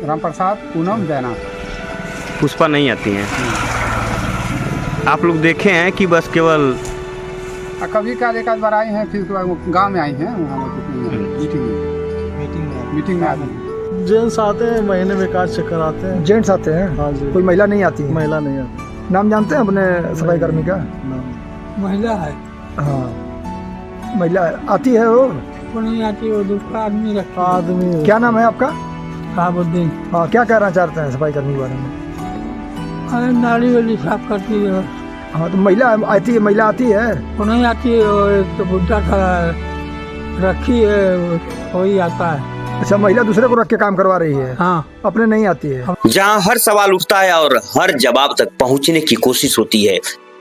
रामप्रसाद, पूनम, जैना। पुष्पा नहीं आती हैं। आप लोग देखे हैं कि बस केवल कभी काल एक आध बार आई हैं, फिर गांव में आई हैं, मीटिंग में आई हैं। जेंट्स आते हैं, महीने में 1 चक्कर आते हैं। जेंट्स आते हैं? हाँ जी। कोई महिला नहीं आती है? महिला नहीं आती। नाम जानते हैं अपने सफाई कर्मी का? महिला है। हाँ, महिला आती है। वो नहीं आती, वो दूसरा आदमी रखा। आदमी। क्या नाम है आपका? साबुद्दीन। हाँ, क्या कहना चाहते हैं सफाई कर्मी के बारे में? अरे नाली वाली साफ करती है। हाँ, तो महिला आती है? महिला आती है? वो नहीं आती है, वो एक तो बुढ़ा था रखी है, वही आता है। अच्छा, महिला दूसरे को रख के काम करवा रही है? हाँ, अपने नहीं आती है। जहां हर सवाल उठता है और हर जवाब तक पहुंचने की कोशिश होती है,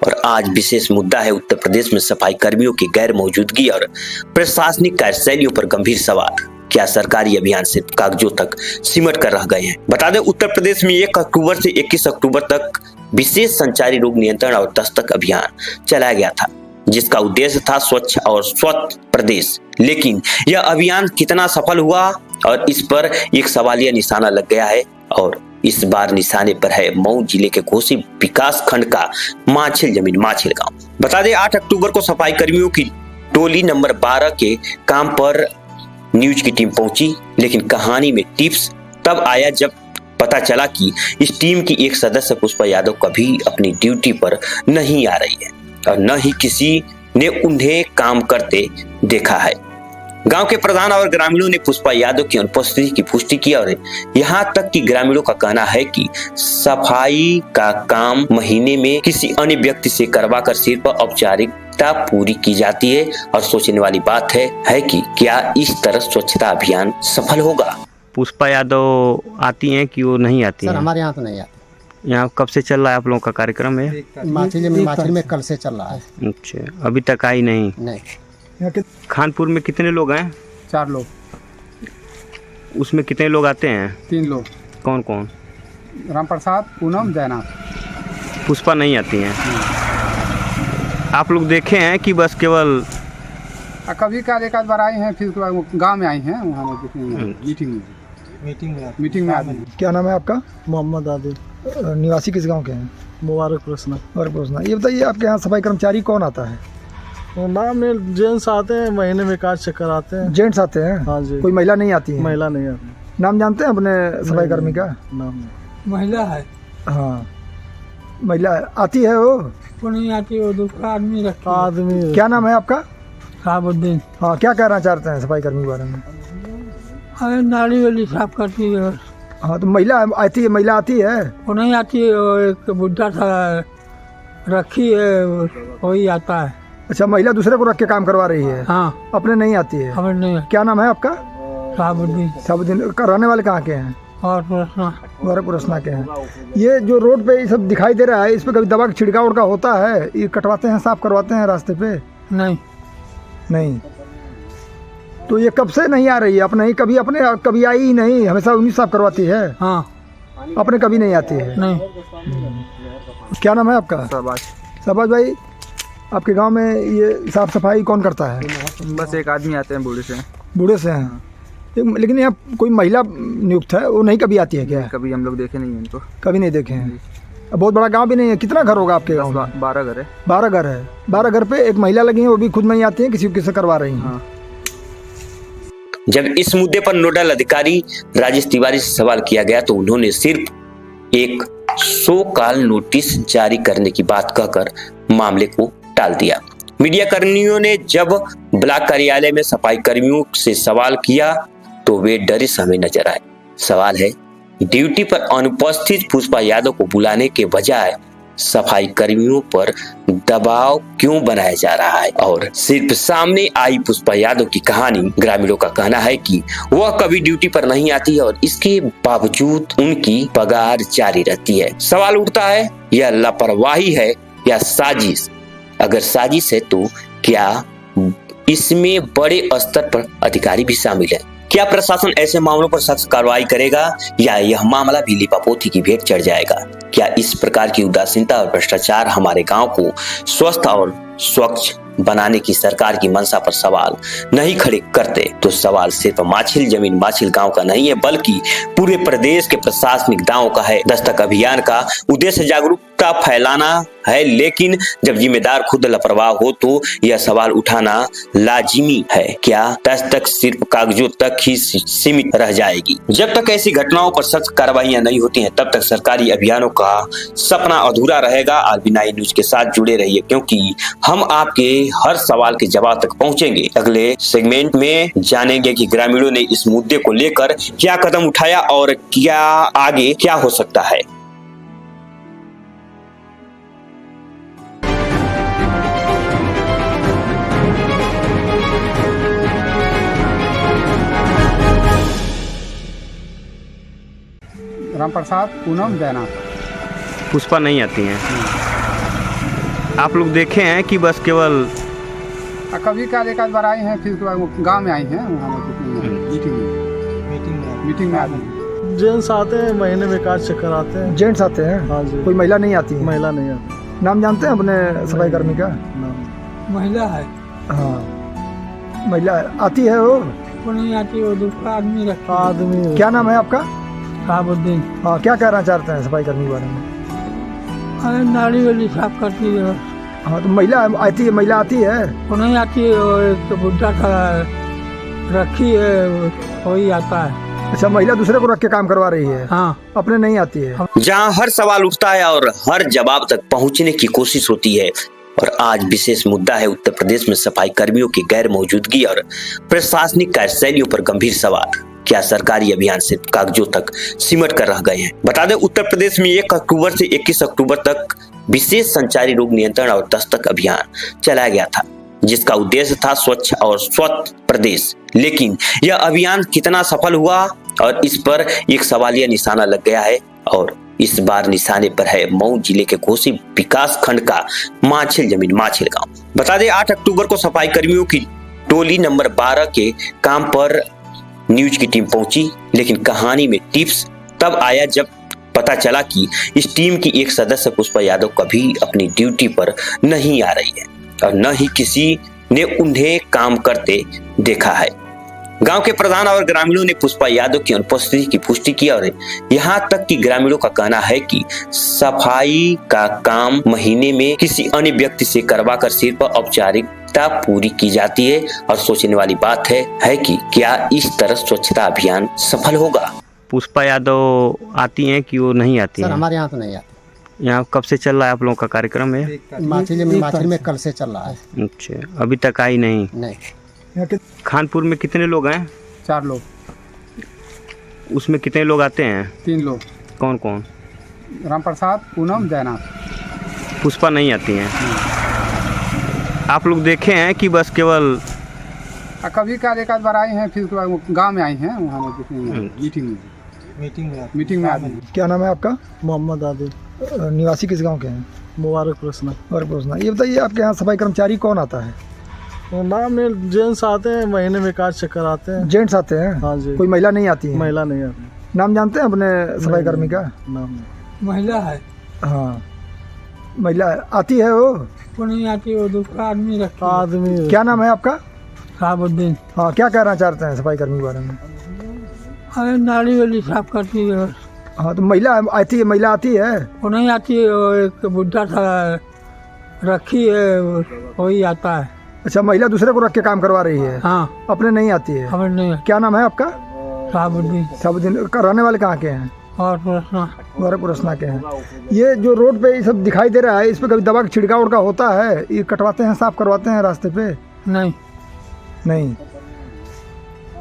और आज विशेष मुद्दा है उत्तर प्रदेश में सफाई कर्मियों की गैर मौजूदगी और प्रशासनिक कार्यशैलियों पर गंभीर सवाल। क्या सरकारी अभियान सिर्फ कागजों तक सिमट कर रह गए हैं? बता दें, उत्तर प्रदेश में 1 अक्टूबर से 21 अक्टूबर तक विशेष संचारी रोग नियंत्रण और दस्तक अभियान चलाया गया था, जिसका उद्देश्य था स्वच्छ और स्वस्थ प्रदेश। लेकिन यह अभियान कितना सफल हुआ, और इस पर एक सवालिया निशाना लग गया है। और इस बार निशाने पर है मऊ जिले के घोसी विकास खंड का माछिल जमीन माछिल गांव। बता दें, 8 अक्टूबर को सफाई कर्मियों की टोली नंबर 12 के काम पर न्यूज की टीम पहुंची, लेकिन कहानी में टिप्स तब आया जब पता चला कि इस टीम की एक सदस्य पुष्पा यादव कभी अपनी ड्यूटी पर नहीं आ रही है, और न ही किसी ने उन्हें काम करते देखा है। गांव के प्रधान और ग्रामीणों ने पुष्पा यादव की अनुपस्थिति की पुष्टि की, और यहां तक कि ग्रामीणों का कहना है कि सफाई का काम महीने में किसी अन्य व्यक्ति से करवाकर सिर्फ औपचारिकता पूरी की जाती है। और सोचने वाली बात है कि क्या इस तरह स्वच्छता अभियान सफल होगा? पुष्पा यादव आती हैं कि वो नहीं आती सर हैं? हमारे यहाँ तो नहीं आती। यहाँ कब से चल रहा है आप लोगों का कार्यक्रम है? माछिल में कल से चल रहा है। अच्छा, अभी तक आई नहीं। खानपुर में कितने लोग हैं? 4 लोग। उसमें कितने लोग आते हैं? 3 लोग। कौन कौन? रामप्रसाद, पूनम, जैना। पुष्पा नहीं आती हैं। आप लोग देखे हैं कि बस केवल कभी काल एक आध बार आई हैं, फिर गांव में आई हैं, मीटिंग में आई हैं। क्या नाम है आपका? मोहम्मद आदिल। निवासी किस गांव के हैं? मुबारक प्रश्न। ये बताइए, आपके यहाँ सफाई कर्मचारी कौन आता है? नाम में जेंट्स आते हैं, महीने में 1 चक्कर आते हैं। जेंट्स आते हैं? हाँ जी। कोई महिला नहीं आती है? महिला नहीं आती। नाम जानते हैं अपने सफाई कर्मी का? नाम महिला है। हाँ, महिला आती है। वो नहीं आती, वो दूसरा आदमी रखा। आदमी। क्या नाम है आपका? साबुद्दीन। हाँ, क्या कहना चाहते हैं सफाई कर्मी के बारे में? अरे नाली वाली साफ करती है। हाँ, तो महिला आती है? महिला आती है? वो नहीं आती है, वो एक तो बुढ़ा था रखी है, वही आता है। अच्छा, महिला दूसरे को रख के काम करवा रही है? हाँ, अपने नहीं आती है? हमें नहीं। क्या नाम है आपका? साबुद्दीन। साबुद्दीन। रहने वाले कहाँ के हैं? और प्रश्न के हैं। ये जो रोड पे ये सब दिखाई दे रहा है, इस पे कभी दवा का छिड़काव उड़का होता है? ये कटवाते हैं, साफ करवाते हैं रास्ते पे? नहीं। तो ये कब से नहीं आ रही है? अपने ही कभी आई ही नहीं, हमेशा उन्हीं साफ करवाती है? हाँ, अपने कभी नहीं आती है? नहीं। क्या नाम है आपका? शहबाज भाई, आपके गांव में ये साफ सफाई कौन करता है? बस एक आदमी आते हैं बूढ़े से हैं। लेकिन यहाँ कोई महिला नियुक्त है, वो नहीं कभी आती है क्या? कभी हम लोग देखे नहीं हैं उनको। कभी नहीं देखे हैं। बहुत बड़ा गांव भी नहीं है। कितना घर होगा आपके गांव में? 12 घर है। 12 घर है। 12 घर पे एक महिला लगी है, वो भी खुद नहीं आती है, किसी से करवा रही हैं। हाँ। जब इस मुद्दे पर नोडल अधिकारी राजेश तिवारी से सवाल किया गया, तो उन्होंने सिर्फ एक 100 कॉल नोटिस जारी करने की बात कहकर मामले को टाल दिया। मीडिया कर्मियों ने जब ब्लॉक कार्यालय में सफाई कर्मियों से सवाल किया, तो वे डरे समय नजर आए। सवाल है, ड्यूटी पर अनुपस्थित पुष्पा यादव को बुलाने के बजाय सफाई कर्मियों पर दबाव क्यों बनाया जा रहा है? और सिर्फ सामने आई पुष्पा यादव की कहानी। ग्रामीणों का कहना है कि वह कभी ड्यूटी पर नहीं आती है, और इसके बावजूद उनकी पगार जारी रहती है। सवाल उठता है, यह लापरवाही है या साजिश? अगर साजिश है, तो क्या इसमें बड़े स्तर पर अधिकारी भी शामिल है? क्या प्रशासन ऐसे मामलों पर सख्त कार्रवाई करेगा, या यह मामला भी लिपापोती की भेंट चढ़ जाएगा? क्या इस प्रकार की उदासीनता और भ्रष्टाचार हमारे गांव को स्वस्थ और स्वच्छ बनाने की सरकार की मंशा पर सवाल नहीं खड़े करते तो सवाल सिर्फ माछिल जमीन माछिल गांव का नहीं है बल्कि पूरे प्रदेश के प्रशासनिक दांव का है। दस्तक अभियान का उद्देश्य जागरूकता फैलाना है, लेकिन जब जिम्मेदार खुद लापरवाह हो तो यह सवाल उठाना लाजिमी है। क्या दस्तक सिर्फ कागजों तक ही सीमित रह जाएगी? जब तक ऐसी घटनाओं पर सख्त कार्रवाइयां नहीं होती हैं तब तक सरकारी अभियानों का सपना अधूरा रहेगा। RB9 न्यूज के साथ जुड़े रहिए क्योंकि हम आपके हर सवाल के जवाब तक पहुंचेंगे। अगले सेगमेंट में जानेंगे कि ग्रामीणों ने इस मुद्दे को लेकर क्या कदम उठाया और क्या आगे क्या हो सकता है। राम प्रसाद पूनम जैनाथ। पुष्पा नहीं आती हैं। आप लोग देखे हैं कि बस केवल कभी काल एक आध बार आई हैं, फिर गांव में आई हैं, वहाँ मीटिंग में आते हैं। जेंट्स आते हैं, महीने में 1 आध चक्कर आते हैं। जेंट्स आते हैं? हाँ जी। कोई महिला नहीं आती है? महिला नहीं आती। नाम जानते हैं अपने सफाई कर्मी का? महिला है। हाँ, महिला आती है। वो नहीं आती, वो दूसरा आदमी रखता है। आदमी। क्या नाम है आपका? साबुद्दीन। हाँ, क्या कहना चाहते हैं सफाई कर्मी के बारे में? अरे नाली वाली साफ करती है। हाँ, तो महिला आती है? महिला आती है? वो नहीं आती है, वो एक बुढ़ा सा रखी है, वही आता है। अच्छा, महिला दूसरे को रख के काम करवा रही है? हाँ, अपने नहीं आती है। जहां हर सवाल उठता है और हर जवाब तक पहुंचने की कोशिश होती है और आज विशेष मुद्दा है उत्तर प्रदेश में सफाई कर्मियों की गैर मौजूदगी और प्रशासनिक कार्यशैलियों पर गंभीर सवाल। क्या सरकारी अभियान सिर्फ कागजों तक सिमट कर रह गए हैं? बता दें, उत्तर प्रदेश में 1 अक्टूबर से 21 अक्टूबर तक विशेष संचारी रोग नियंत्रण और दस्तक अभियान चलाया गया था जिसका उद्देश्य था स्वच्छ और स्वस्थ प्रदेश। लेकिन यह अभियान कितना सफल हुआ और इस पर एक सवालिया निशाना लग गया है और इस बार निशाने पर है मऊ जिले के घोसी विकास खंड का माछिल जमीन माछिल गांव। बता दें, 8 अक्टूबर को सफाई कर्मियों की टोली नंबर 12 के काम पर न्यूज की टीम पहुंची, लेकिन कहानी में टिप्स तब आया जब पता चला कि इस टीम की एक सदस्य पुष्पा यादव कभी अपनी ड्यूटी पर नहीं आ रही है और न ही किसी ने उन्हें काम करते देखा है। गांव के प्रधान और ग्रामीणों ने पुष्पा यादव की अनुपस्थिति की पुष्टि की और यहां तक कि ग्रामीणों का कहना है कि सफाई का काम महीने में किसी अन्य व्यक्ति से करवाकर सिर्फ औपचारिकता पूरी की जाती है। और सोचने वाली बात है कि क्या इस तरह स्वच्छता अभियान सफल होगा? पुष्पा यादव आती हैं कि वो नहीं आती सर हैं? हमारे यहाँ तो नहीं आती। यहाँ कब से चल रहा है आप लोगों का कार्यक्रम है? माछिल में कल से चल रहा है। अच्छा, अभी तक आई नहीं। खानपुर में कितने लोग हैं? 4 लोग। उसमें कितने लोग आते हैं? 3 लोग। कौन कौन? राम प्रसाद पूनम जैनाथ। पुष्पा नहीं आती हैं। आप लोग देखे हैं कि बस केवल कभी काल एक आध बार आई हैं, फिर गांव में आई हैं, वहाँ मीटिंग में आते हैं। क्या नाम है आपका? मोहम्मद आदिल। निवासी किस गांव के हैं? मुबारक प्रश्न। ये बताइए, आपके यहाँ सफाई कर्मचारी कौन आता है? नाम में जेंट्स आते हैं, महीने में 1 आध चक्कर आते हैं। जेंट्स आते हैं? हाँ जी। कोई महिला नहीं आती है? महिला नहीं आती। नाम जानते हैं अपने सफाई कर्मी का? नाम महिला है। हाँ, महिला आती है। वो नहीं आती, वो दूसरा आदमी रखता है। आदमी। क्या नाम है आपका? साबुद्दीन। हाँ, क्या कहना चाहते हैं सफाई कर्मी के बारे में? अरे नाली वाली साफ करती है। हाँ, तो महिला आती है? महिला आती है? वो नहीं आती है, वो एक बुढ़ा सा रखी है, वही आता है। अच्छा, महिला दूसरे को रख के काम करवा रही है? हाँ, अपने नहीं आती है? हमें नहीं। क्या नाम है आपका? साबुद्दीन। साबुद्दीन। रहने वाले कहाँ के हैं? और प्रश्न मुबारकपुर के हैं। ये जो रोड पे ये सब दिखाई दे रहा है, इस पे कभी दवा का छिड़काव उड़का होता है? ये कटवाते हैं, साफ करवाते हैं रास्ते पे? नहीं।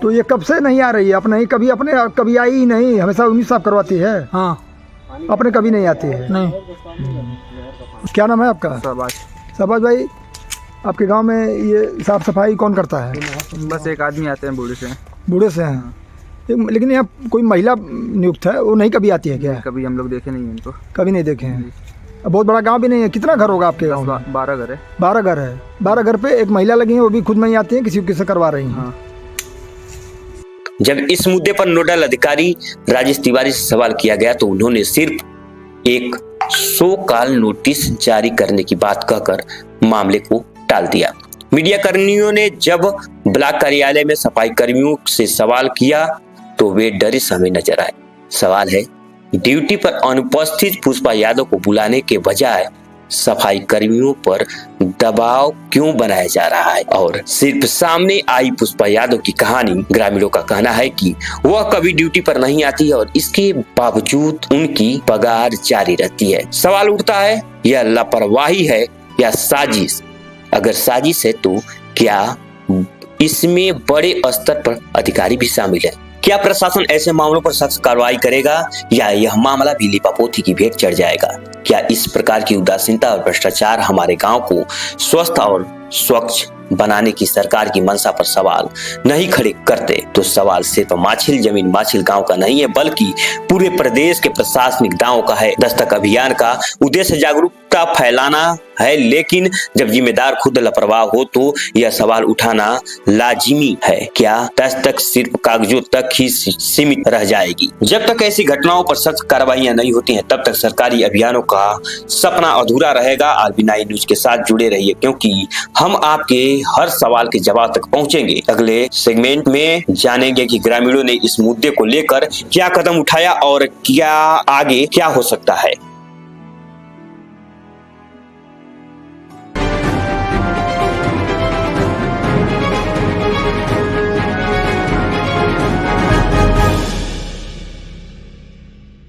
तो ये कब से नहीं आ रही है? अपने ही कभी आई ही नहीं, हमेशा उन्हीं साफ करवाती है? हाँ, अपने कभी नहीं आती है? नहीं। क्या नाम है आपका? शाबाश भाई, आपके गांव में ये साफ सफाई कौन करता है? बस एक आदमी आते हैं बूढ़े से हैं। लेकिन यहाँ कोई महिला नियुक्त है, वो नहीं कभी आती है क्या? कभी हम लोग देखे नहीं उनको। कभी नहीं देखे हैं। बहुत बड़ा गांव भी नहीं है। कितना घर होगा आपके गांव में? 12 घर है। 12 घर है। 12 घर पे एक महिला लगी है, वो भी खुद नहीं आती है, किसी से करवा रही हैं। हाँ। जब इस मुद्दे पर नोडल अधिकारी राजेश तिवारी से सवाल किया गया तो उन्होंने सिर्फ एक 100 कॉल नोटिस जारी करने की बात कहकर मामले को टाल दिया। मीडिया कर्मियों ने जब ब्लॉक कार्यालय में सफाई कर्मियों से सवाल किया तो वे डरे समय नजर आए। सवाल है, ड्यूटी पर अनुपस्थित पुष्पा यादव को बुलाने के बजाय सफाई कर्मियों पर दबाव क्यों बनाया जा रहा है? और सिर्फ सामने आई पुष्पा यादव की कहानी, ग्रामीणों का कहना है कि वह कभी ड्यूटी पर नहीं आती है और इसके बावजूद उनकी पगार जारी रहती है। सवाल उठता है, यह लापरवाही है या साजिश? अगर साजिश है तो क्या इसमें बड़े स्तर पर अधिकारी भी शामिल है? क्या प्रशासन ऐसे मामलों पर सख्त कार्रवाई करेगा या यह मामला भी लिपापोती की भेंट चढ़ जाएगा? क्या इस प्रकार की उदासीनता और भ्रष्टाचार हमारे गांव को स्वस्थ और स्वच्छ बनाने की सरकार की मंशा पर सवाल नहीं खड़े करते? तो सवाल सिर्फ माछिल जमीन माछिल गांव का नहीं है, बल्कि पूरे प्रदेश के प्रशासनिक दावों का है। दस्तक अभियान का उद्देश्य जागरूकता फैलाना है, लेकिन जब जिम्मेदार खुद लापरवाह हो तो यह सवाल उठाना लाजिमी है। क्या दस्तक सिर्फ कागजों तक ही सीमित रह जाएगी? जब तक ऐसी घटनाओं पर सख्त कार्रवाइयां नहीं होती हैं, तब तक सरकारी अभियानों का सपना अधूरा रहेगा। RB9 न्यूज के साथ जुड़े रहिए, क्योंकि हम आपके हर सवाल के जवाब तक पहुंचेंगे। अगले सेगमेंट में जानेंगे कि ग्रामीणों ने इस मुद्दे को लेकर क्या कदम उठाया और क्या आगे क्या हो सकता है।